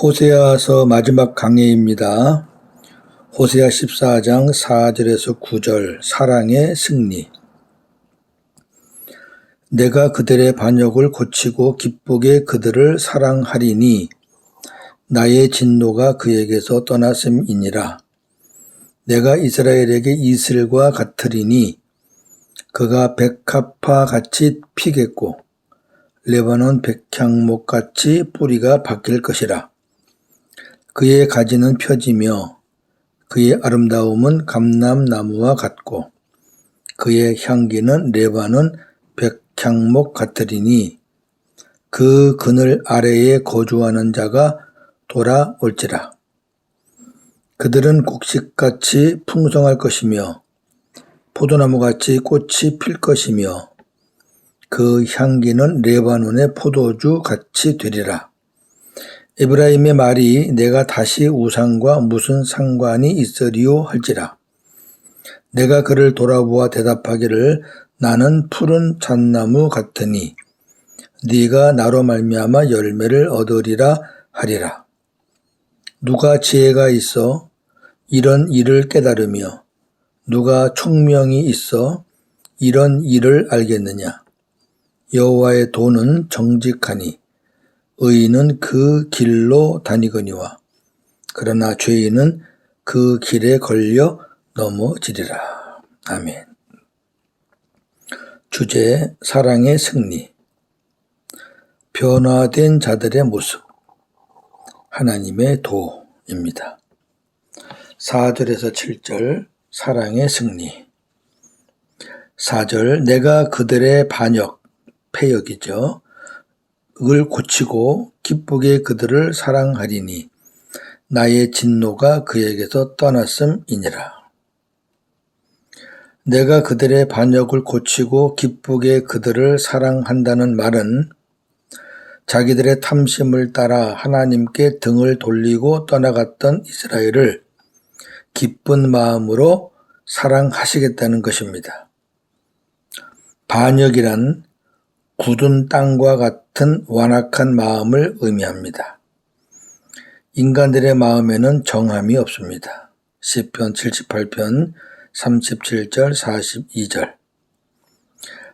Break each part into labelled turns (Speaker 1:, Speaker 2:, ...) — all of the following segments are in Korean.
Speaker 1: 호세아서 마지막 강해입니다. 호세아 14장 4절에서 9절 사랑의 승리. 내가 그들의 반역을 고치고 기쁘게 그들을 사랑하리니 나의 진노가 그에게서 떠났음이니라. 내가 이스라엘에게 이슬과 같으리니 그가 백합화 같이 피겠고 레바논 백향목 같이 뿌리가 바뀔 것이라. 그의 가지는 펴지며 그의 아름다움은 감람나무와 같고 그의 향기는 레바논 백향목 같으리니 그 그늘 아래에 거주하는 자가 돌아올지라. 그들은 곡식같이 풍성할 것이며 포도나무같이 꽃이 필 것이며 그 향기는 레바논의 포도주 같이 되리라. 에브라임의 말이 내가 다시 우상과 무슨 상관이 있으리요 할지라. 내가 그를 돌아보아 대답하기를 나는 푸른 잣나무 같으니 네가 나로 말미암아 열매를 얻으리라 하리라. 누가 지혜가 있어 이런 일을 깨달으며 누가 총명이 있어 이런 일을 알겠느냐. 여호와의 도는 정직하니 의인은 그 길로 다니거니와 그러나 죄인은 그 길에 걸려 넘어지리라. 아멘. 주제 사랑의 승리. 변화된 자들의 모습. 하나님의 도입니다. 4절에서 7절 사랑의 승리. 4절 내가 그들의 반역, 패역이죠. 을 고치고 기쁘게 그들을 사랑하리니 나의 진노가 그에게서 떠났음이니라. 내가 그들의 반역을 고치고 기쁘게 그들을 사랑한다는 말은 자기들의 탐심을 따라 하나님께 등을 돌리고 떠나갔던 이스라엘을 기쁜 마음으로 사랑하시겠다는 것입니다. 반역이란 굳은 땅과 같은 완악한 마음을 의미합니다. 인간들의 마음에는 정함이 없습니다. 시편 78편 37절 42절.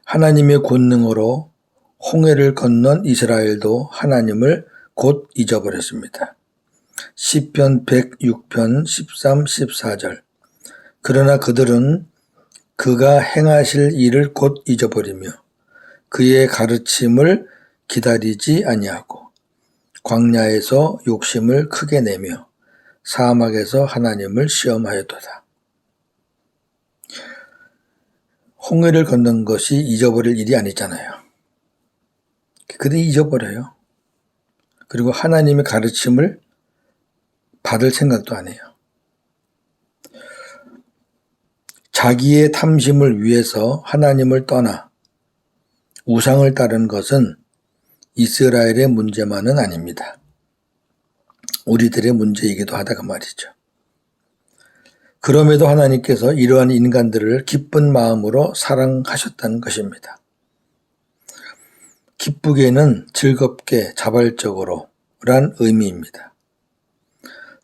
Speaker 1: 하나님의 권능으로 홍해를 건넌 이스라엘도 하나님을 곧 잊어버렸습니다. 시편 106편 13, 14절. 그러나 그들은 그가 행하실 일을 곧 잊어버리며 그의 가르침을 기다리지 아니하고 광야에서 욕심을 크게 내며 사막에서 하나님을 시험하였도다. 홍해를 건넌 것이 잊어버릴 일이 아니잖아요. 그들이 잊어버려요. 그리고 하나님의 가르침을 받을 생각도 안 해요. 자기의 탐심을 위해서 하나님을 떠나 우상을 따른 것은 이스라엘의 문제만은 아닙니다. 우리들의 문제이기도 하다가 말이죠. 그럼에도 하나님께서 이러한 인간들을 기쁜 마음으로 사랑하셨다는 것입니다. 기쁘게는 즐겁게 자발적으로 란 의미입니다.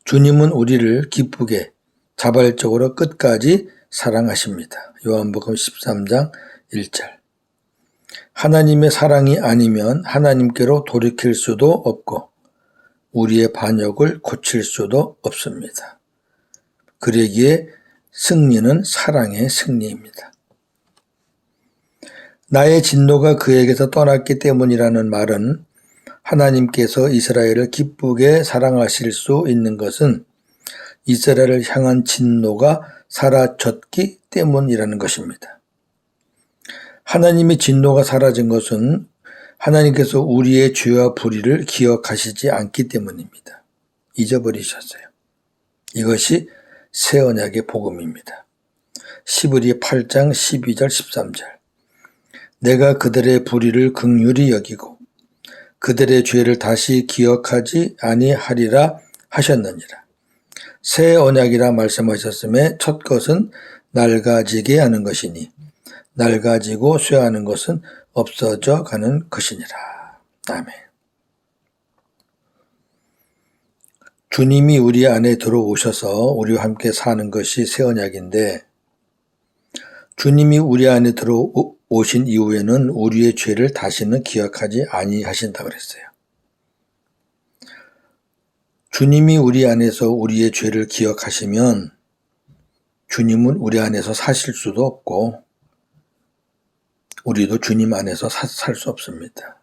Speaker 1: 주님은 우리를 기쁘게 자발적으로 끝까지 사랑하십니다. 요한복음 13장 1절. 하나님의 사랑이 아니면 하나님께로 돌이킬 수도 없고 우리의 반역을 고칠 수도 없습니다. 그러기에 승리는 사랑의 승리입니다. 나의 진노가 그에게서 떠났기 때문이라는 말은 하나님께서 이스라엘을 기쁘게 사랑하실 수 있는 것은 이스라엘을 향한 진노가 사라졌기 때문이라는 것입니다. 하나님의 진노가 사라진 것은 하나님께서 우리의 죄와 불의를 기억하시지 않기 때문입니다. 잊어버리셨어요. 이것이 새 언약의 복음입니다. 시브리 8장 12절 13절. 내가 그들의 불의를 긍휼히 여기고 그들의 죄를 다시 기억하지 아니하리라 하셨느니라. 새 언약이라 말씀하셨음에 첫 것은 낡아지게 하는 것이니 낡아지고 쇠하는 것은 없어져 가는 것이니라. 아멘. 주님이 우리 안에 들어오셔서 우리와 함께 사는 것이 새 언약인데, 주님이 우리 안에 들어오신 이후에는 우리의 죄를 다시는 기억하지 아니하신다고 그랬어요. 주님이 우리 안에서 우리의 죄를 기억하시면 주님은 우리 안에서 사실 수도 없고 우리도 주님 안에서 살 수 없습니다.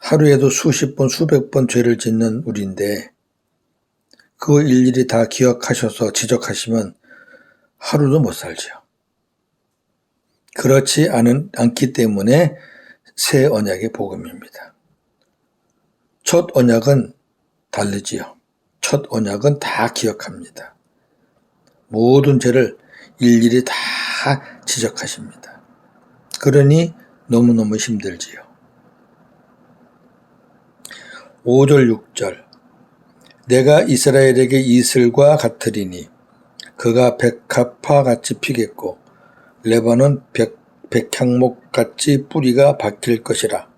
Speaker 1: 하루에도 수십 번, 수백 번 죄를 짓는 우리인데 그거 일일이 다 기억하셔서 지적하시면 하루도 못 살죠. 그렇지 않기 때문에 새 언약의 복음입니다. 첫 언약은 다르지요. 첫 언약은 다 기억합니다. 모든 죄를 일일이 다 지적하십니다. 그러니 너무너무 힘들지요. 5절 6절 내가 이스라엘에게 이슬과 같으리니 그가 백합화 같이 피겠고 레바논 백향목 같이 뿌리가 박힐 것이라.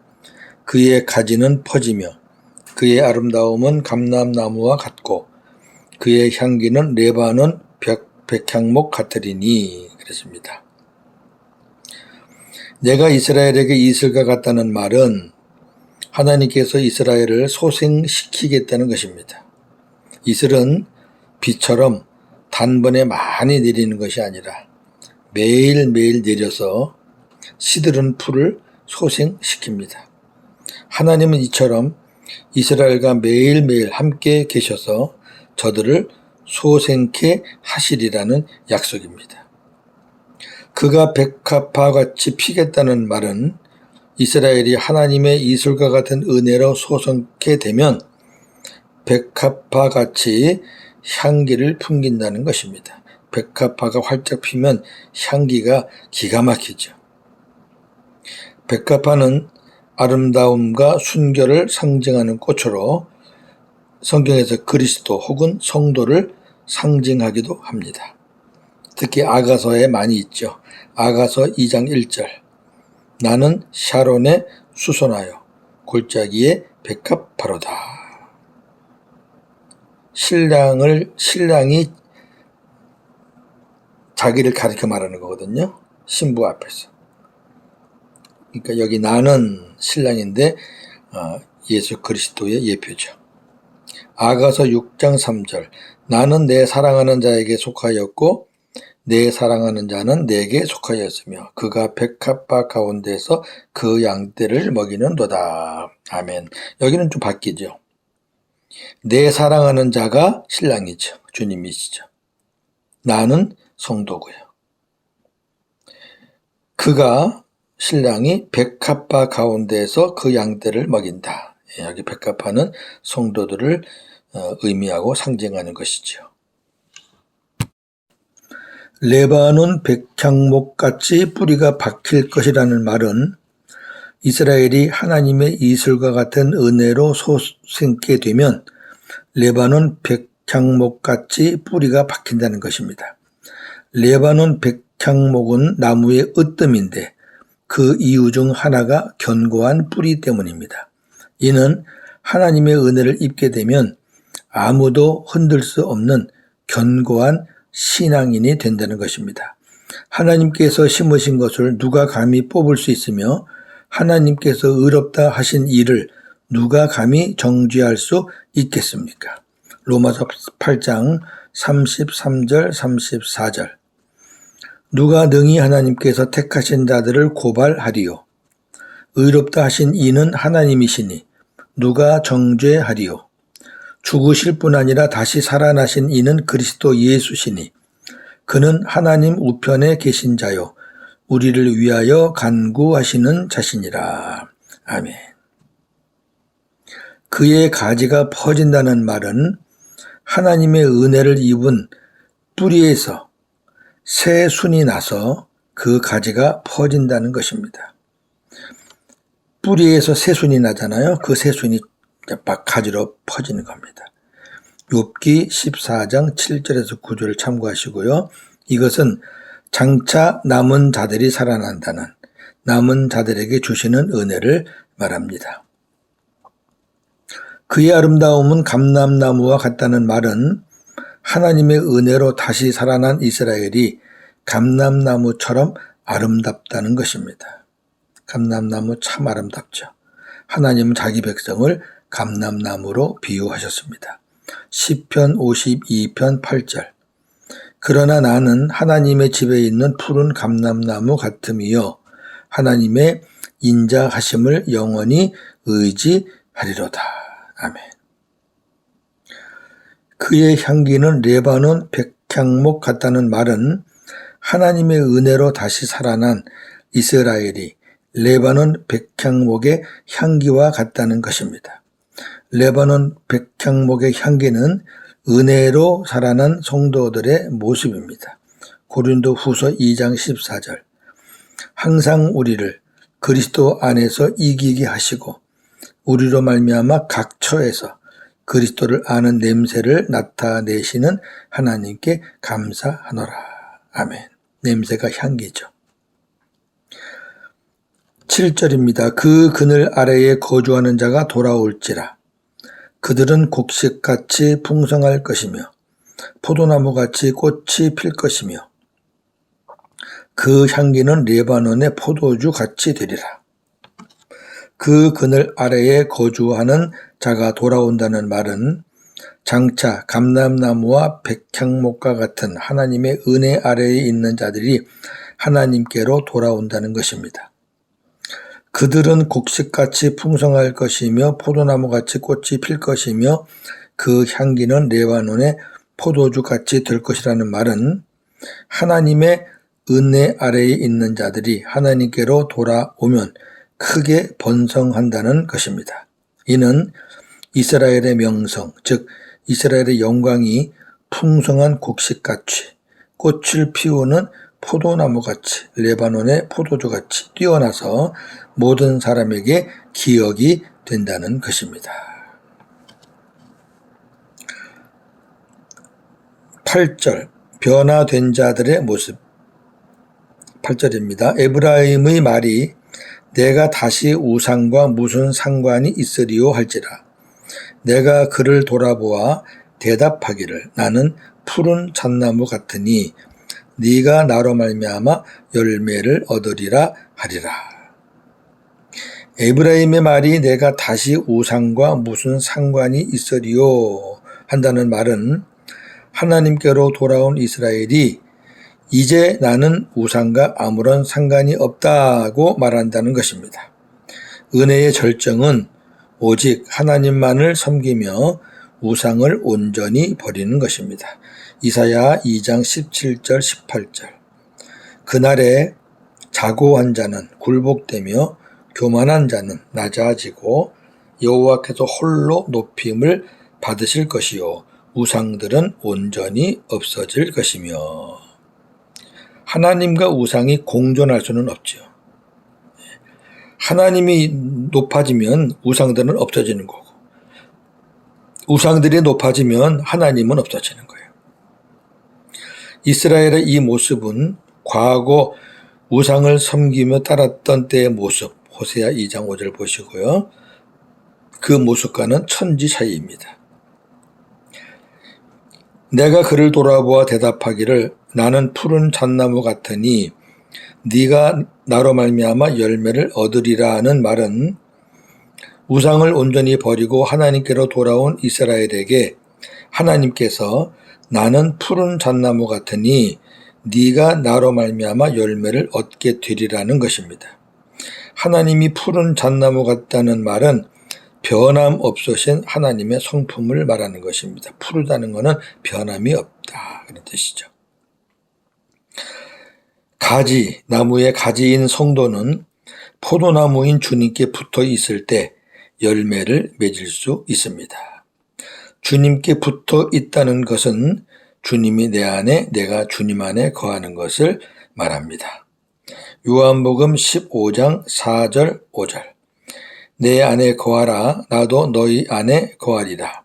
Speaker 1: 그의 가지는 퍼지며 그의 아름다움은 감람나무와 같고 그의 향기는 레바논 백향목 같으리니 그랬습니다. 내가 이스라엘에게 이슬과 같다는 말은 하나님께서 이스라엘을 소생시키겠다는 것입니다. 이슬은 비처럼 단번에 많이 내리는 것이 아니라 매일매일 내려서 시들은 풀을 소생시킵니다. 하나님은 이처럼 이스라엘과 매일매일 함께 계셔서 저들을 소생케 하시리라는 약속입니다. 그가 백합화 같이 피겠다는 말은 이스라엘이 하나님의 이슬과 같은 은혜로 소생케 되면 백합화 같이 향기를 풍긴다는 것입니다. 백합화가 활짝 피면 향기가 기가 막히죠. 백합화는 아름다움과 순결을 상징하는 꽃으로 성경에서 그리스도 혹은 성도를 상징하기도 합니다. 특히 아가서에 많이 있죠. 아가서 2장 1절 나는 샤론에 수선하여 골짜기에 백합화로다. 신랑이 자기를 가리켜 말하는 거거든요. 신부 앞에서. 그러니까 여기 나는 신랑인데 예수 그리스도의 예표죠. 아가서 6장 3절 나는 내 사랑하는 자에게 속하였고 내 사랑하는 자는 내게 속하였으며 그가 백합화 가운데서 그 양떼를 먹이는도다. 아멘. 여기는 좀 바뀌죠. 내 사랑하는 자가 신랑이죠. 주님이시죠. 나는 성도고요. 그가 신랑이 백합화 가운데서 그 양떼를 먹인다. 여기 백합화는 성도들을 의미하고 상징하는 것이죠. 레바논 백향목같이 뿌리가 박힐 것이라는 말은 이스라엘이 하나님의 이슬과 같은 은혜로 소생케 되면 레바논 백향목같이 뿌리가 박힌다는 것입니다. 레바논 백향목은 나무의 으뜸인데 그 이유 중 하나가 견고한 뿌리 때문입니다. 이는 하나님의 은혜를 입게 되면 아무도 흔들 수 없는 견고한 신앙인이 된다는 것입니다. 하나님께서 심으신 것을 누가 감히 뽑을 수 있으며 하나님께서 의롭다 하신 일을 누가 감히 정죄할 수 있겠습니까? 로마서 8장 33절 34절 누가 능히 하나님께서 택하신 자들을 고발하리요. 의롭다 하신 이는 하나님이시니 누가 정죄하리요. 죽으실 뿐 아니라 다시 살아나신 이는 그리스도 예수시니 그는 하나님 우편에 계신 자요 우리를 위하여 간구하시는 자시니라. 아멘. 그의 가지가 퍼진다는 말은 하나님의 은혜를 입은 뿌리에서 새 순이 나서 그 가지가 퍼진다는 것입니다. 뿌리에서 새 순이 나잖아요. 그 새 순이 막 가지로 퍼지는 겁니다. 욥기 14장 7절에서 9절을 참고하시고요. 이것은 장차 남은 자들이 살아난다는 남은 자들에게 주시는 은혜를 말합니다. 그의 아름다움은 감람나무와 같다는 말은 하나님의 은혜로 다시 살아난 이스라엘이 감람나무처럼 아름답다는 것입니다. 감람나무 참 아름답죠. 하나님은 자기 백성을 감람나무로 비유하셨습니다. 시편 52편 8절. 그러나 나는 하나님의 집에 있는 푸른 감람나무 같음이요 하나님의 인자하심을 영원히 의지하리로다. 아멘. 그의 향기는 레바논 백향목 같다는 말은 하나님의 은혜로 다시 살아난 이스라엘이 레바논 백향목의 향기와 같다는 것입니다. 레바논 백향목의 향기는 은혜로 살아난 성도들의 모습입니다. 고린도 후서 2장 14절. 항상 우리를 그리스도 안에서 이기게 하시고 우리로 말미암아 각 처에서 그리스도를 아는 냄새를 나타내시는 하나님께 감사하노라. 아멘. 냄새가 향기죠. 7절입니다. 그 그늘 아래에 거주하는 자가 돌아올지라. 그들은 곡식같이 풍성할 것이며 포도나무같이 꽃이 필 것이며 그 향기는 레바논의 포도주 같이 되리라. 그 그늘 아래에 거주하는 자가 돌아온다는 말은 장차 감람나무와 백향목과 같은 하나님의 은혜 아래에 있는 자들이 하나님께로 돌아온다는 것입니다. 그들은 곡식같이 풍성할 것이며 포도나무같이 꽃이 필 것이며 그 향기는 레바논의 포도주같이 될 것이라는 말은 하나님의 은혜 아래에 있는 자들이 하나님께로 돌아오면 크게 번성한다는 것입니다. 이는 이스라엘의 명성, 즉 이스라엘의 영광이 풍성한 곡식같이 꽃을 피우는 포도나무같이 레바논의 포도주같이 뛰어나서 모든 사람에게 기억이 된다는 것입니다. 8절 변화된 자들의 모습. 8절입니다. 에브라임의 말이 내가 다시 우상과 무슨 상관이 있으리요 할지라. 내가 그를 돌아보아 대답하기를 나는 푸른 잣나무 같으니 네가 나로 말미암아 열매를 얻으리라 하리라. 에브라임의 말이 내가 다시 우상과 무슨 상관이 있으리요 한다는 말은 하나님께로 돌아온 이스라엘이 이제 나는 우상과 아무런 상관이 없다고 말한다는 것입니다. 은혜의 절정은 오직 하나님만을 섬기며 우상을 온전히 버리는 것입니다. 이사야 2장 17절 18절. 그날에 자고한 자는 굴복되며 교만한 자는 낮아지고 여호와께서 홀로 높임을 받으실 것이요 우상들은 온전히 없어질 것이며. 하나님과 우상이 공존할 수는 없죠. 하나님이 높아지면 우상들은 없어지는 거고 우상들이 높아지면 하나님은 없어지는 거예요. 이스라엘의 이 모습은 과거 우상을 섬기며 따랐던 때의 모습, 호세아 2장 5절 보시고요. 그 모습과는 천지 차이입니다. 내가 그를 돌아보아 대답하기를 나는 푸른 잣나무 같으니 네가 나로 말미암아 열매를 얻으리라는 말은 우상을 온전히 버리고 하나님께로 돌아온 이스라엘에게 하나님께서 나는 푸른 잣나무 같으니 네가 나로 말미암아 열매를 얻게 되리라는 것입니다. 하나님이 푸른 잣나무 같다는 말은 변함없으신 하나님의 성품을 말하는 것입니다. 푸르다는 것은 변함이 없다 그런 뜻이죠. 가지, 나무의 가지인 성도는 포도나무인 주님께 붙어 있을 때 열매를 맺을 수 있습니다. 주님께 붙어 있다는 것은 주님이 내 안에, 내가 주님 안에 거하는 것을 말합니다. 요한복음 15장 4절 5절. 내 안에 거하라 나도 너희 안에 거하리라.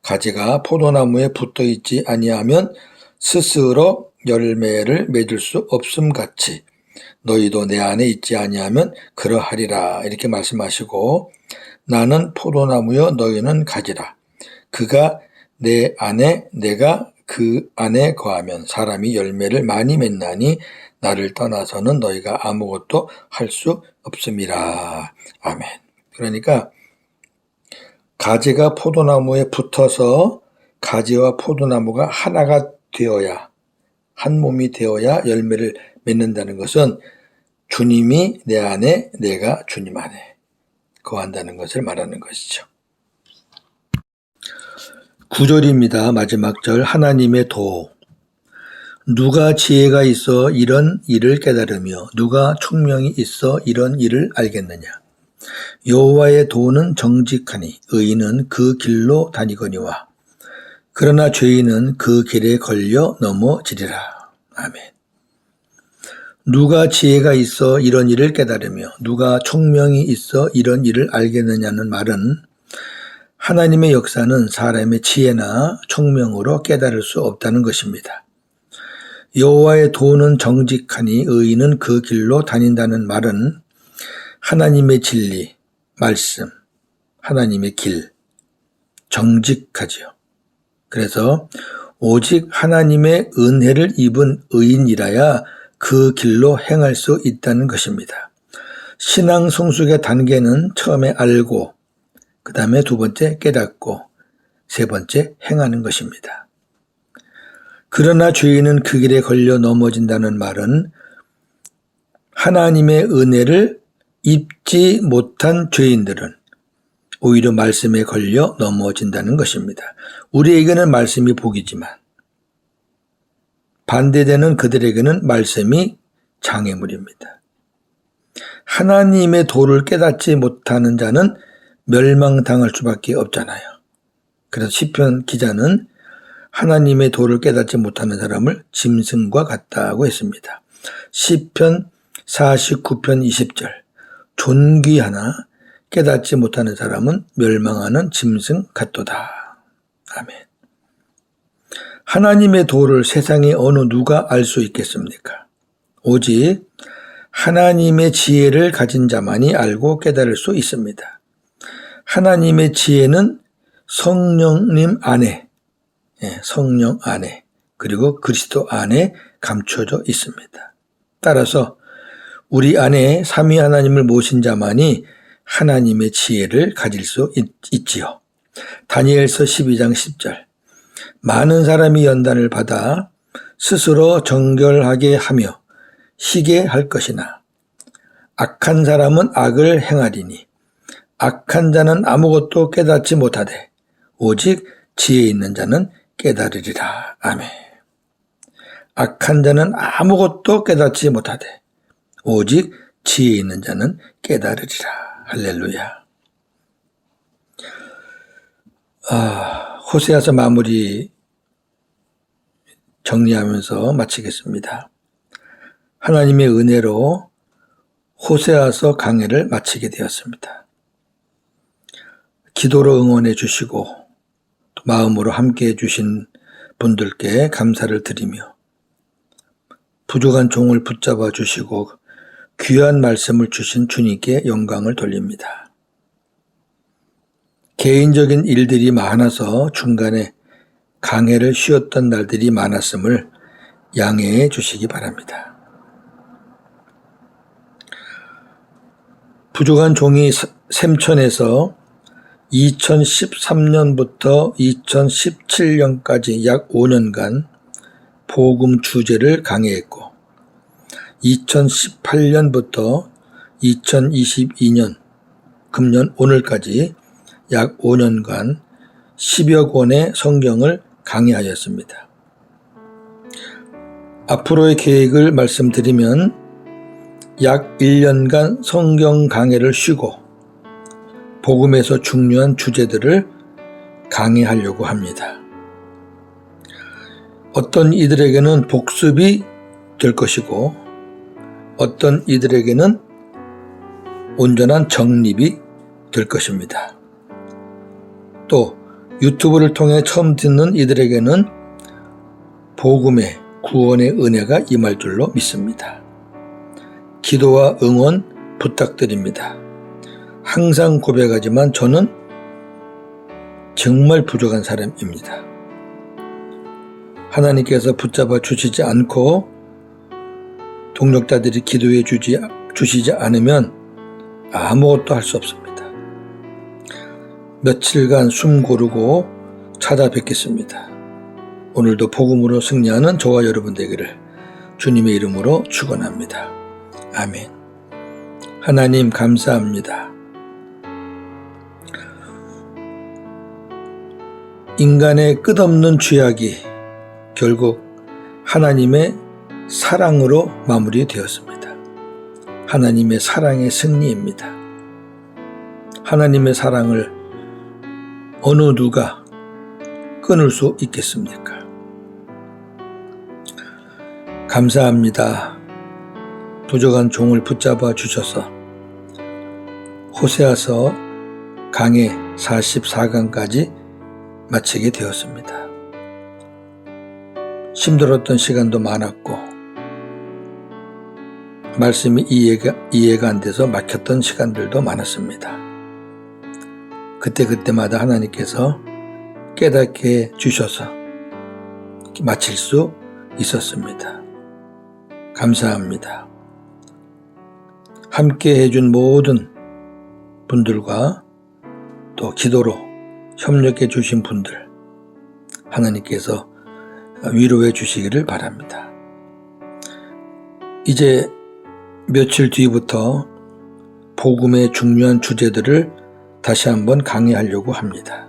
Speaker 1: 가지가 포도나무에 붙어 있지 아니하면 스스로 열매를 맺을 수 없음 같이 너희도 내 안에 있지 아니하면 그러하리라 이렇게 말씀하시고 나는 포도나무여 너희는 가지라. 그가 내 안에 내가 그 안에 거하면 사람이 열매를 많이 맺나니 나를 떠나서는 너희가 아무것도 할 수 없음이라. 아멘. 그러니까 가지가 포도나무에 붙어서 가지와 포도나무가 하나가 되어야, 한 몸이 되어야 열매를 맺는다는 것은 주님이 내 안에, 내가 주님 안에 거한다는 것을 말하는 것이죠. 9절입니다. 마지막 절. 하나님의 도. 누가 지혜가 있어 이런 일을 깨달으며 누가 총명이 있어 이런 일을 알겠느냐. 여호와의 도는 정직하니 의인은 그 길로 다니거니와 그러나 죄인은 그 길에 걸려 넘어지리라. 아멘. 누가 지혜가 있어 이런 일을 깨달으며 누가 총명이 있어 이런 일을 알겠느냐는 말은 하나님의 역사는 사람의 지혜나 총명으로 깨달을 수 없다는 것입니다. 여호와의 도는 정직하니 의인은 그 길로 다닌다는 말은 하나님의 진리, 말씀, 하나님의 길, 정직하지요. 그래서 오직 하나님의 은혜를 입은 의인이라야 그 길로 행할 수 있다는 것입니다. 신앙 성숙의 단계는 처음에 알고, 그 다음에 두 번째 깨닫고, 세 번째 행하는 것입니다. 그러나 죄인은 그 길에 걸려 넘어진다는 말은 하나님의 은혜를 입지 못한 죄인들은 오히려 말씀에 걸려 넘어진다는 것입니다. 우리에게는 말씀이 복이지만 반대되는 그들에게는 말씀이 장애물입니다. 하나님의 도를 깨닫지 못하는 자는 멸망당할 수밖에 없잖아요. 그래서 시편 기자는 하나님의 도를 깨닫지 못하는 사람을 짐승과 같다고 했습니다. 시편 49편 20절. 존귀하나 깨닫지 못하는 사람은 멸망하는 짐승 같도다. 아멘. 하나님의 도를 세상에 어느 누가 알 수 있겠습니까? 오직 하나님의 지혜를 가진 자만이 알고 깨달을 수 있습니다. 하나님의 지혜는 성령님 안에, 성령 안에, 그리고 그리스도 안에 감춰져 있습니다. 따라서 우리 안에 삼위 하나님을 모신 자만이 하나님의 지혜를 가질 수 있지요. 다니엘서 12장 10절. 많은 사람이 연단을 받아 스스로 정결하게 하며 희게 할 것이나 악한 사람은 악을 행하리니 악한 자는 아무것도 깨닫지 못하되 오직 지혜 있는 자는 깨달으리라. 아멘. 악한 자는 아무것도 깨닫지 못하되 오직 지혜 있는 자는 깨달으리라. 할렐루야. 호세아서 마무리 정리하면서 마치겠습니다. 하나님의 은혜로 호세아서 강해를 마치게 되었습니다. 기도로 응원해 주시고 마음으로 함께해 주신 분들께 감사를 드리며 부족한 종을 붙잡아 주시고 귀한 말씀을 주신 주님께 영광을 돌립니다. 개인적인 일들이 많아서 중간에 강해를 쉬었던 날들이 많았음을 양해해 주시기 바랍니다. 부족한 종이 샘천에서 2013년부터 2017년까지 약 5년간 복음 주제를 강해했고 2018년부터 2022년 금년 오늘까지 약 5년간 10여 권의 성경을 강의하였습니다. 앞으로의 계획을 말씀드리면 약 1년간 성경 강해를 쉬고 복음에서 중요한 주제들을 강의하려고 합니다. 어떤 이들에게는 복습이 될 것이고 어떤 이들에게는 온전한 정립이 될 것입니다. 또 유튜브를 통해 처음 듣는 이들에게는 복음의 구원의 은혜가 임할 줄로 믿습니다. 기도와 응원 부탁드립니다. 항상 고백하지만 저는 정말 부족한 사람입니다. 하나님께서 붙잡아 주시지 않고 동력자들이 기도해 주시지 않으면 아무것도 할 수 없습니다. 며칠간 숨 고르고 찾아뵙겠습니다. 오늘도 복음으로 승리하는 저와 여러분 되기를 주님의 이름으로 축원합니다. 아멘. 하나님 감사합니다. 인간의 끝없는 죄악이 결국 하나님의 사랑으로 마무리되었습니다. 하나님의 사랑의 승리입니다. 하나님의 사랑을 어느 누가 끊을 수 있겠습니까? 감사합니다. 부족한 종을 붙잡아 주셔서 호세아서 강해 44강까지 마치게 되었습니다. 힘들었던 시간도 많았고 말씀이 이해가 안 돼서 막혔던 시간들도 많았습니다. 그때마다 하나님께서 깨닫게 해주셔서 마칠 수 있었습니다. 감사합니다. 함께 해준 모든 분들과 또 기도로 협력해 주신 분들 하나님께서 위로해 주시기를 바랍니다. 이제 며칠 뒤부터 복음의 중요한 주제들을 다시 한번 강의하려고 합니다.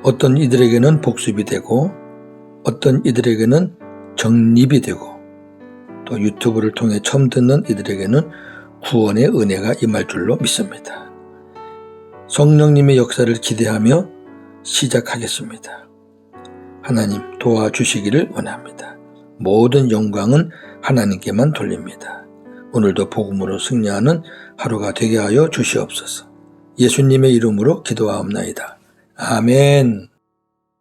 Speaker 1: 어떤 이들에게는 복습이 되고 어떤 이들에게는 정립이 되고 또 유튜브를 통해 처음 듣는 이들에게는 구원의 은혜가 임할 줄로 믿습니다. 성령님의 역사를 기대하며 시작하겠습니다. 하나님 도와주시기를 원합니다. 모든 영광은 하나님께만 돌립니다. 오늘도 복음으로 승리하는 하루가 되게 하여 주시옵소서. 예수님의 이름으로 기도하옵나이다. 아멘.